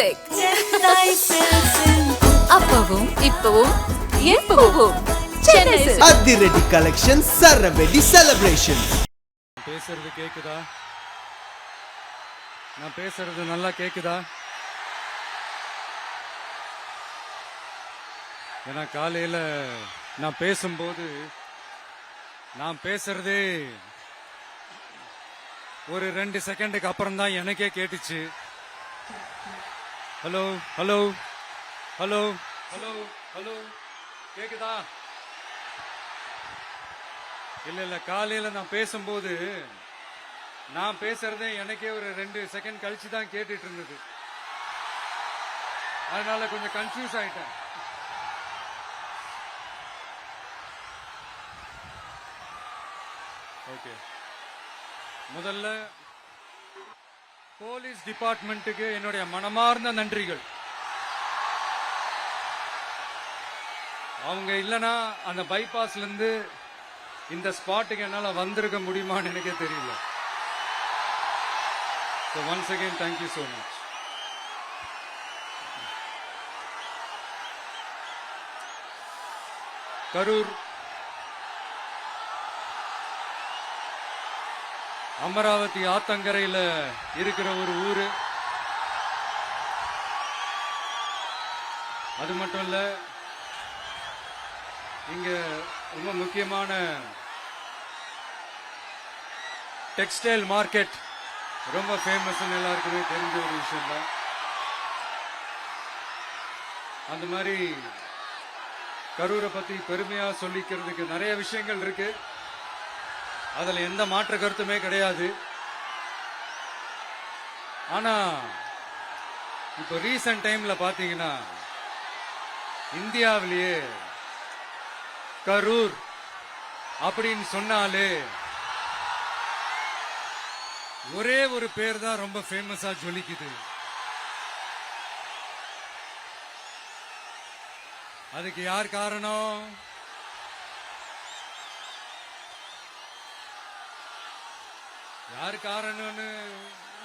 Silk அப்பவும் இப்பவும் எப்பவும் சென்னை சில்க். அதிரடி கலெக்ஷன், சரவெடி செலிப்ரேஷன். பேசுறது கேக்குதா? நான் பேசுறது நல்லா கேக்குதா? ஏன்னா காலையில நான் பேசும்போது நான் பேசுறதே ஒரு 2 செகண்டுக்கு அப்புறம் தான் எனக்கே கேட்டுச்சு. Hello hello hello hello hello கேக்குதா? இல்ல காலையில நான் பேசும்போது நான் பேசுறதே எனக்கே ஒரு 2 செகண்ட் கழிச்சு தான் கேட்டுட்டு இருந்தது. அதனால கொஞ்சம் கன்ஃபியூஸ் ஆயிட்டேன். ஓகே, முதல்ல போலீஸ் டிபார்ட்மெண்ட்டுக்கு என்னுடைய மனமார்ந்த நன்றிகள். அவங்க இல்லனா அந்த பைபாஸ்ல இருந்து இந்த ஸ்பாட்டுக்கு என்னால வந்திருக்க முடியுமான்னு எனக்கே தெரியல. So once again, thank you so much. Karur Amaravathi ஆத்தங்கரையில் இருக்கிற ஒரு ஊரு. அது மட்டும் இல்ல, இங்க ரொம்ப முக்கியமான டெக்ஸ்டைல் மார்க்கெட் ரொம்ப ஃபேமஸ், எல்லாருக்குமே தெரிஞ்ச ஒரு விஷயம் தான். அந்த மாதிரி கரூரை பத்தி பெருமையா சொல்லிக்கிறதுக்கு நிறைய விஷயங்கள் இருக்கு. அதுல எந்த மாற்று கருத்துமே கிடையாது. ஆனா இப்ப ரீசன்ட் டைம்ல பாத்தீங்கன்னா இந்தியாவிலேயே கரூர் அப்படின்னு சொன்னாலே ஒரே ஒரு பேர் தான் ரொம்ப ஃபேமஸா ஜொலிக்குது. அதுக்கு யார் காரணம்? யார் காரணம்னு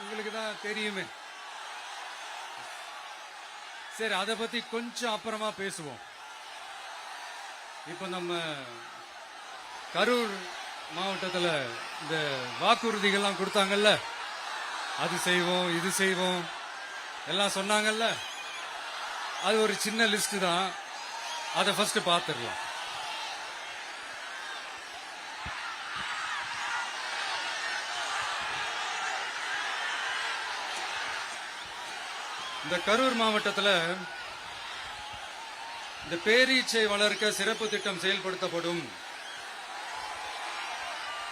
உங்களுக்கு தான் தெரியுமே. சரி, அதை பத்தி கொஞ்சம் அப்புறமா பேசுவோம். இப்ப நம்ம கரூர் மாவட்டத்தில் இந்த வாக்குறுதிகள்லாம் கொடுத்தாங்கல்ல, அது செய்வோம் இது செய்வோம் எல்லாம் சொன்னாங்கல்ல, அது ஒரு சின்ன லிஸ்ட் தான். அதை ஃபர்ஸ்ட் பார்த்துடலாம். இந்த கரூர் மாவட்டத்தில் இந்த பேரீச்சை வளர்க்க சிறப்பு திட்டம் செயல்படுத்தப்படும்.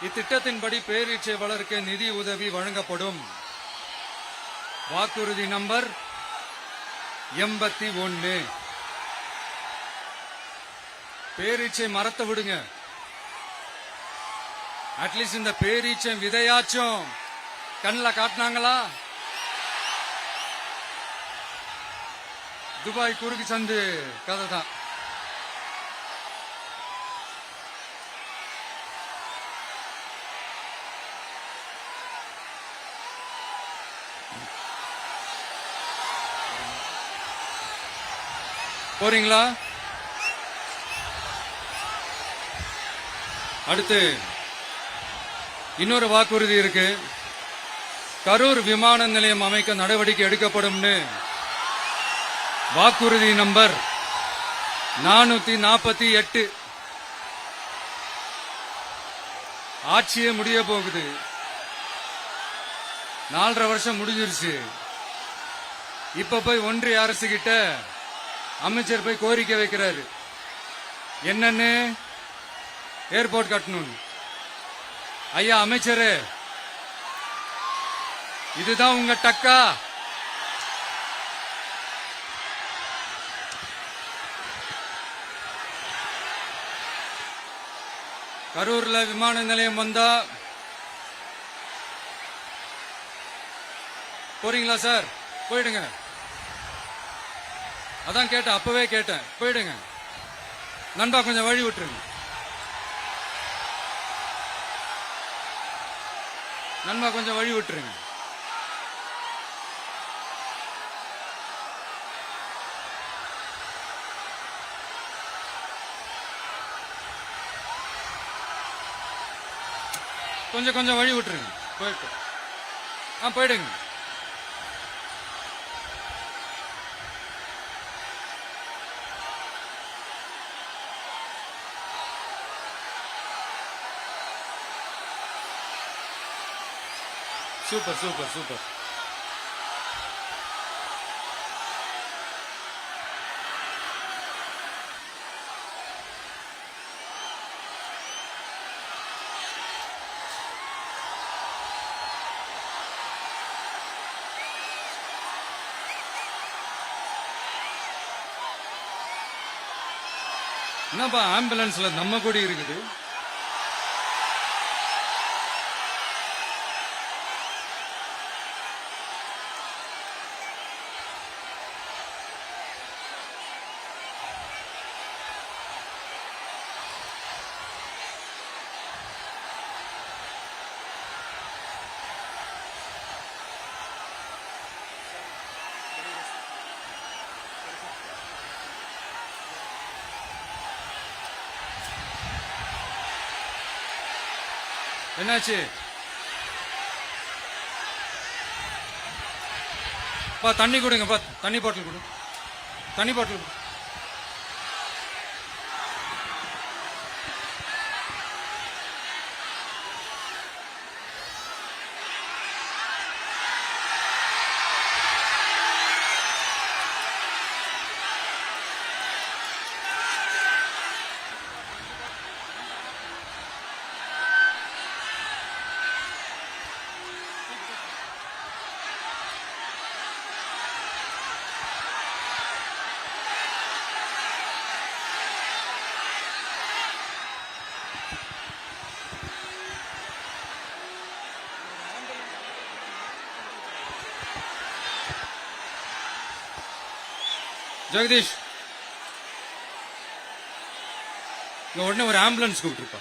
இத்திட்டத்தின்படி பேரீச்சை வளர்க்க நிதி உதவி வழங்கப்படும். வாக்குறுதி நம்பர் 81. பேரீச்சை மரத்தை விடுங்க, அட்லீஸ்ட் இந்த பேரீச்சை விதையாச்சும் கண்ணில் காட்டினாங்களா? துபாய் குறுக்கு சந்து கதை தான். போறீங்களா? அடுத்து இன்னொரு வாக்குறுதி இருக்கு. கரூர் விமான நிலையம் அமைக்க நடவடிக்கை எடுக்கப்படும்னு வாக்குறுதி நம்பர் 448. ஆட்சியே முடிய போகுது. 4.5 வருஷம் முடிஞ்சிருச்சு. இப்ப போய் ஒன்றிய அரசு கிட்ட அமைச்சர் போய் கோரிக்கை வைக்கிறாரு. என்னன்னு? ஏர்போர்ட் கட்டணும். ஐயா அமைச்சரே, இதுதான் உங்க டக்கா? கரூர்ல விமான நிலையம் வந்தா போறீங்களா சார்? போயிடுங்க. அதான் கேட்டேன், அப்பவே கேட்டேன், போயிடுங்க. நண்பா கொஞ்சம் வழி விட்டுருங்க. நண்பா கொஞ்சம் வழி விட்டுருங்க. கொஞ்சம் கொஞ்சம் வழி விட்டுருங்க. போயிட்டு போயிடுங்க. Super super super. என்னப்பா ஆம்புலன்ஸ்ல நம்ம கொடி இருக்குது? என்னாச்சு? தண்ணி கொடுங்க. தண்ணி பாட்டில் கொடு. தண்ணி பாட்டில் கொடு. ஜெகதீஷ், உடனே ஒரு ஆம்புலன்ஸ் கூப்பிட்டுருப்பா.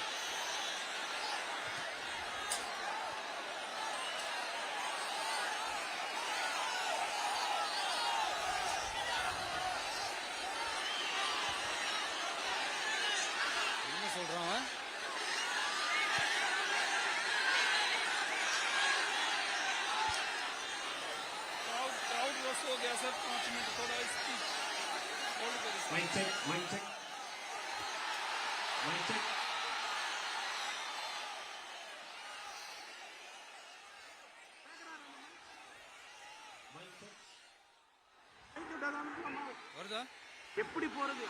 என்ன சொல்றான்? क्राउड वॉश हो गया सर, 5 मिनट थोड़ा स्पीच होल्ड करिए। Mic check mic check mic check. வருதா? எப்படி போறது?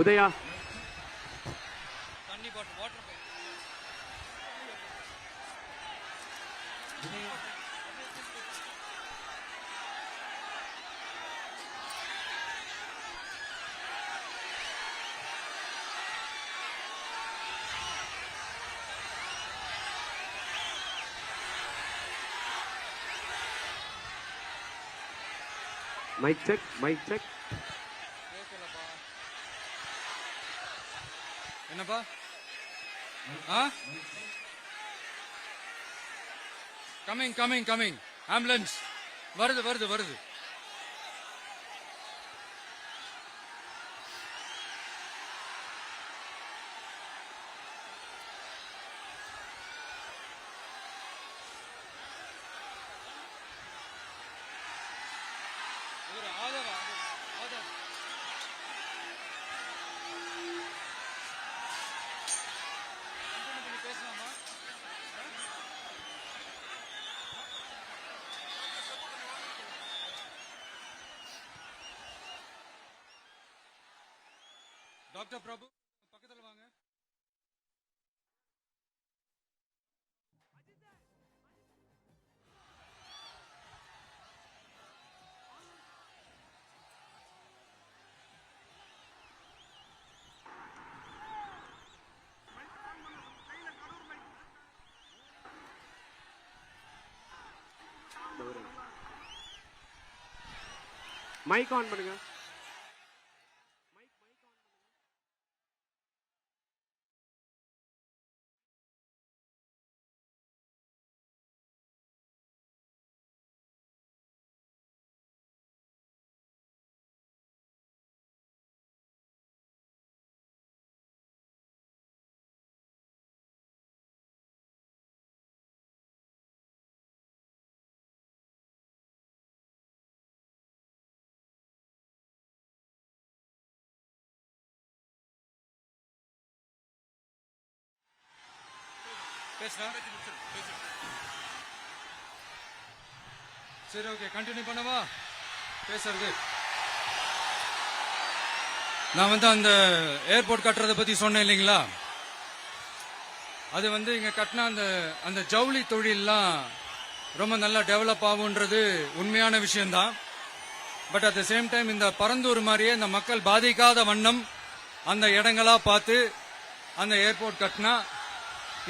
உதயா, தண்ணி bottle, water bottle. Mic check mic check. என்னப்பா? Coming coming coming. ஆம்புலன்ஸ் வருது வருது வருது. ஆதார் ஆதார் பேசலாமா? டாக்டர் பிரபு பக்கத்துல வாங்க. மைக் ஆன் பண்ணுங்க. பேசுறேன். சரி, ஓகே, கண்டினியூ பண்ணவா பேசுறது? நான் வந்து அந்த ஏர்போர்ட் கட்டுறதை பத்தி சொன்னேன் இல்லைங்களா? அது வந்து இங்க கட்டின அந்த ஜவுளி தொழில்லாம் ரொம்ப நல்லா டெவலப் ஆகுன்றது உண்மையான விஷயம்தான். But at the same time இந்த பரந்தூர் மாதிரியே இந்த மக்கள் பாதிக்காத வண்ணம் அந்த இடங்களா பார்த்து அந்த ஏர்போர்ட் கட்டினா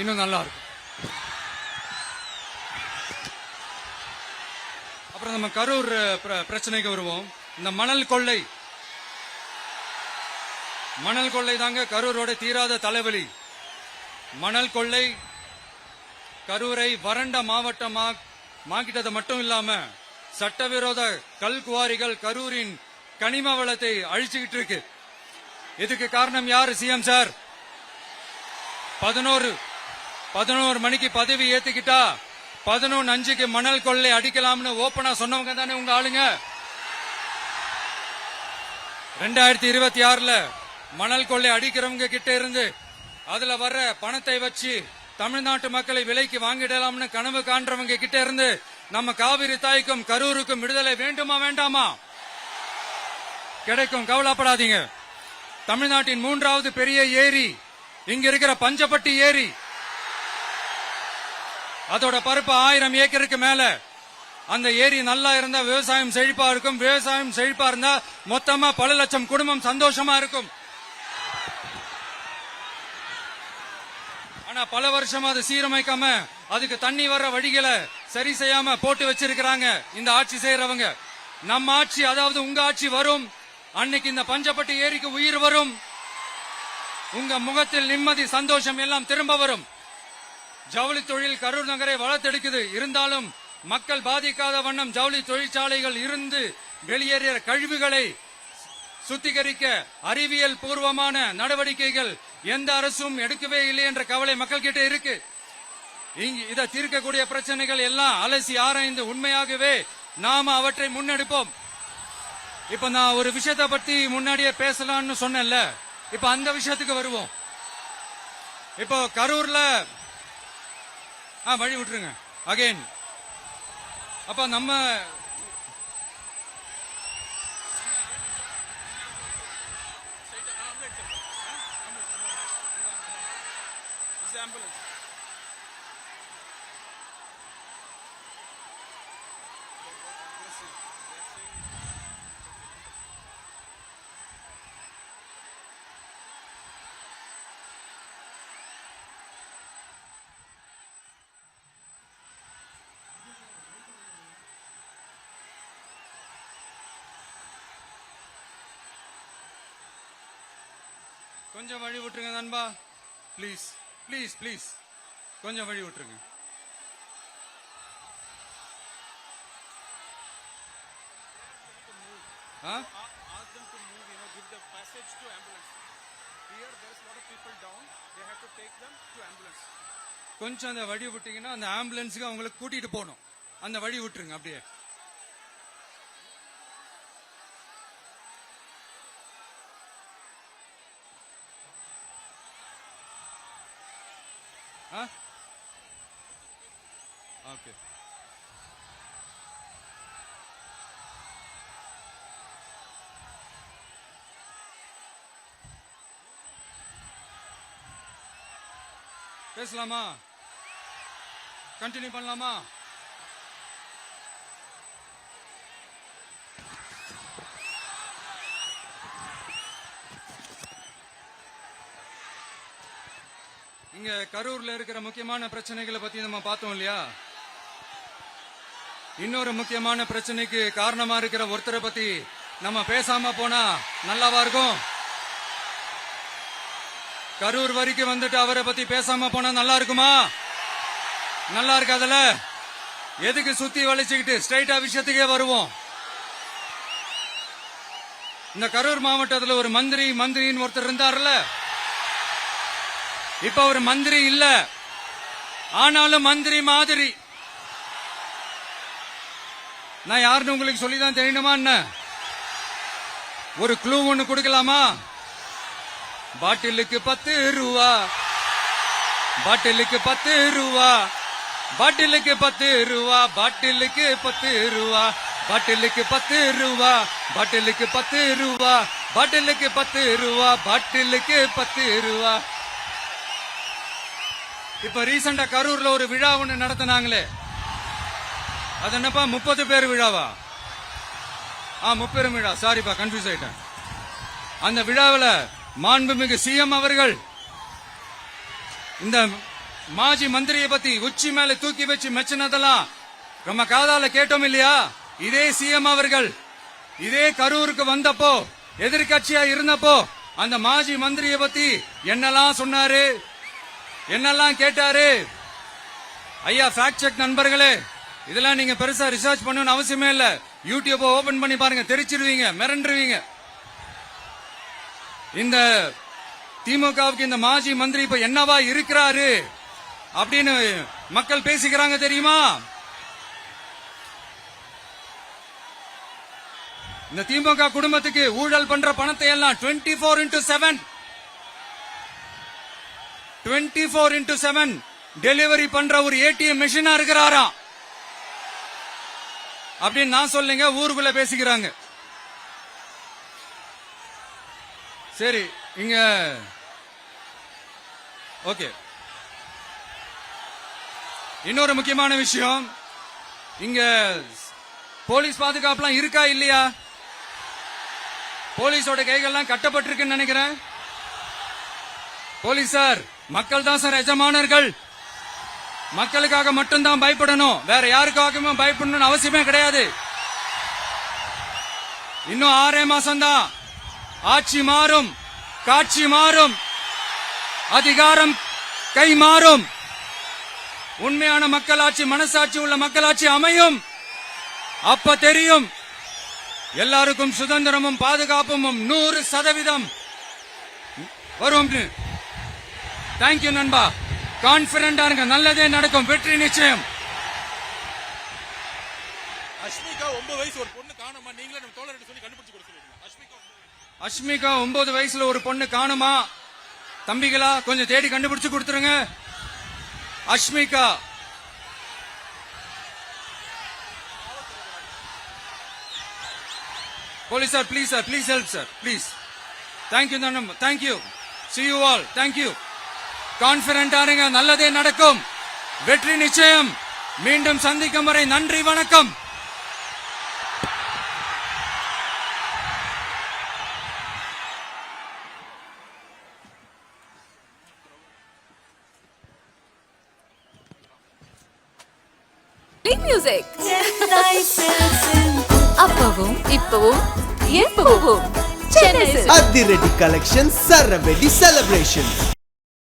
இன்னும் நல்லா இருக்கும். அப்புறம் நம்ம கரூர் பிரச்சனைக்கு வருவோம். இந்த மணல் கொள்ளை தாங்க கரூரோட தீராத தலைவலி. மணல் கொள்ளை கரூரை வறண்ட மாவட்டமாக்கிட்டது மட்டும் இல்லாம சட்டவிரோத கல் குவாரிகள் கரூரின் கனிம வளத்தை அழிச்சுக்கிட்டு இருக்கு. இதுக்கு காரணம் யாரு? சிஎம் சார் 11 மணிக்கு பதவி ஏத்துக்கிட்டா 11:05 மணல் கொள்ளை அடிக்கலாம்னு ஓபனா சொன்னவங்க தானே உங்க ஆளுங்க. 2026 மணல் கொள்ளை அடிக்கிறவங்க கிட்ட இருந்து அதுல வர்ற பணத்தை வச்சு தமிழ்நாட்டு மக்களை விலைக்கு வாங்கிடலாம்னு கனவு காண்றவங்க கிட்ட இருந்து நம்ம காவிரி தாய்க்கும் கரூருக்கும் விடுதலை வேண்டுமா வேண்டாமா? கிடைக்கும், கவலைப்படாதீங்க. தமிழ்நாட்டின் 3வது பெரிய ஏரி இங்க இருக்கிற பஞ்சப்பட்டி ஏரி. அதோட பரப்பு 1000 ஏக்கருக்கு மேல. அந்த ஏரி நல்லா இருந்தா விவசாயம் செழிப்பா இருக்கும். விவசாயம் செழிப்பா இருந்தா மொத்தமா பல லட்சம் குடும்பம் சந்தோஷமா இருக்கும். ஆனா பல வருஷமா அது சீரமைக்காம அதுக்கு தண்ணி வர்ற வழிகளை சரி செய்யாம போட்டு வச்சிருக்கிறாங்க இந்த ஆட்சி செய்யறவங்க. நம்ம ஆட்சி, அதாவது உங்க ஆட்சி வரும் அன்னைக்கு இந்த பஞ்சப்பட்டி ஏரிக்கு உயிர் வரும். உங்க முகத்தில் நிம்மதி, சந்தோஷம் எல்லாம் திரும்ப வரும். ஜவுளி தொழில் கரூர் நகரை வளர்த்தெடுக்குது. இருந்தாலும் மக்கள் பாதிக்காத வண்ணம் ஜவுளி தொழிற்சாலைகள் இருந்து வெளியேறிய கழிவுகளை சுத்திகரிக்க அறிவியல் பூர்வமான நடவடிக்கைகள் எந்த அரசும் எடுக்கவே இல்லை என்ற கவலை மக்கள் கிட்ட இருக்கு. இதை தீர்க்கக்கூடிய பிரச்சனைகள் எல்லாம் அலசி ஆராய்ந்து உண்மையாகவே நாம அவற்றை முன்னெடுப்போம். இப்ப நான் ஒரு விஷயத்தை பத்தி முன்னாடியே பேசலாம்னு சொன்னேன்ல, இப்ப அந்த விஷயத்துக்கு வருவோம். இப்போ கரூர்ல வழி விட்டுருங்க அகைன். அப்ப நம்ம ambulance. கொஞ்சம் வழி விட்டுருங்க நண்பா, ப்ளீஸ் ப்ளீஸ் ப்ளீஸ், கொஞ்சம் வழி விட்டுருங்க. Ask them to move, give the passage to ambulance. Here there is a lot of people down. They have to take them to ambulance. கொஞ்சம் அந்த வழி விட்டீங்கன்னா அந்த ஆம்புலன்ஸுக்கு அவங்களுக்கு கூட்டிட்டு போகணும். அந்த வழி விட்டுருங்க அப்படியே. ஓகே. பேசலாமா? கண்டினியூ பண்ணலாமா? இங்க கரூர்ல இருக்கிற முக்கியமான பிரச்சனைகளை பத்தி நம்ம பார்த்தோம் இல்லையா? இன்னொரு முக்கியமான பிரச்சனைக்கு காரணமா இருக்கிற ஒருத்தரை பத்தி நம்ம பேசாம போனா நல்லாவா இருக்கும்? கரூர் வரைக்கும் வந்துட்டு அவரை பத்தி பேசாம போனா நல்லா இருக்குமா? நல்லா இருக்காதுல. எதுக்கு சுத்தி வளைச்சுக்கிட்டு ஸ்ட்ரைட்டா விஷயத்துக்கே வருவோம். இந்த கரூர் மாவட்டத்துல ஒரு மந்திரின்னு ஒருத்தர் இருந்தார்ல, இப்ப ஒரு மந்திரி இல்ல, ஆனாலும் மந்திரி மாதிரி. நான் யாருன்னு உங்களுக்கு சொல்லிதான் தெரியணுமா என்ன? ஒரு க்ளூ ஒண்ணு கொடுக்கலாமா? பாட்டிலுக்கு 10 ரூபா, பாட்டிலுக்கு 10 ரூபா, பாட்டிலுக்கு 10 ரூபா, பாட்டிலுக்கு 10 ரூபா, பாட்டிலுக்கு 10 ரூபா, பாட்டிலுக்கு 10 ரூபா, பாட்டிலுக்கு 10 ரூபா, பாட்டிலுக்கு 10 ரூபா. இப்ப ரீசெண்டா கரூர்ல ஒரு விழா ஒண்ணு நடத்தினாங்களே, அது என்னப்பா 30 பேர் விழாவா? 30 விழா, சாரிப்பா கன்ஃபியூஸ் ஆயிட்டேன். அந்த விழாவில் மாண்புமிகு சிஎம் அவர்கள் இந்த மாஜி மந்திரியை பத்தி உச்சி மேல தூக்கி வச்சு மெச்சினதெல்லாம் நம்ம காதால கேட்டோம் இல்லையா? இதே சிஎம் அவர்கள் இதே கரூருக்கு வந்தப்போ, எதிர்கட்சியா இருந்தப்போ, அந்த மாஜி மந்திரியை பத்தி என்னெல்லாம் சொன்னாரு, என்னெல்லாம் கேட்டாரு. ஐயா ஃபேக்ட் செக் நண்பர்களே, இதெல்லாம் நீங்க பெருசா ரிசர்ச் பண்ணணும்னு அவசியமே இல்ல. யூடியூப் ஓபன் பண்ணி பாருங்க, தெரிச்சிருவீங்க, மிரண்டுருவீங்க. இந்த திமுகவுக்கு இந்த மாஜி மந்திரி இப்ப என்னவா இருக்கிறாரு அப்படின்னு மக்கள் பேசிக்கிறாங்க தெரியுமா? இந்த திமுக குடும்பத்துக்கு ஊழல் பண்ற பணத்தை எல்லாம் 24x7 டெலிவரி பண்ற ஒரு ஏடிஎம் மெஷினா இருக்கிறாராம் அப்படின்னு நான் சொல்லுங்க, ஊருக்குள்ள பேசிக்கிறாங்க. சரி, இங்க ஓகே. இன்னொரு முக்கியமான விஷயம், இங்க போலீஸ் பாதுகாப்புலாம் இருக்கா இல்லையா? போலீஸோட கைகள்லாம் கட்டப்பட்டிருக்குன்னு நினைக்கிறேன். போலீசார் மக்கள் தான் சார் எஜமானர்கள். மக்களுக்காக மட்டும்தான் பயப்படணும், வேற யாருக்காகவும் பயப்படணும்னு அவசியமே கிடையாது. இன்னும் 6 மாசம் தான். ஆட்சி மாறும், காட்சி மாறும், அதிகாரம் கை மாறும். உண்மையான மக்களாட்சி, மனசாட்சி உள்ள மக்களாட்சி அமையும். அப்ப தெரியும் எல்லாருக்கும் சுதந்திரமும் பாதுகாப்பும் 100% வரும். தேங்க்யூ நண்பா. கான்பிடண்டா இருங்க, நல்லதே நடக்கும், வெற்றி நிச்சயம். அஷ்மிகா 9 வயசு ஒரு பொண்ணு காணுமா, நீங்களே நம்ம தோழர்கிட்ட சொல்லி கண்டுபிடிச்சு கொடுக்க சொல்லுங்க. அஷ்மிகா 9 வயசுல ஒரு பொண்ணு காணுமா? தம்பிகளா கொஞ்சம் தேடி கண்டுபிடிச்சு கொடுத்துருங்க. Ashmika police sir, please sir, please help sir, please. Thank you நண்பா, thank you. See you all, thank you. கான்பிடண்டா இருங்க, நல்லதே நடக்கும், வெற்றி நிச்சயம். மீண்டும் சந்திக்கும் வரை நன்றி, வணக்கம். மியூசிக் அப்பவும் இப்பவும் எப்பவும் சென்னை அதிரடி கலெக்ஷன் சரவெடி செலிப்ரேஷன்.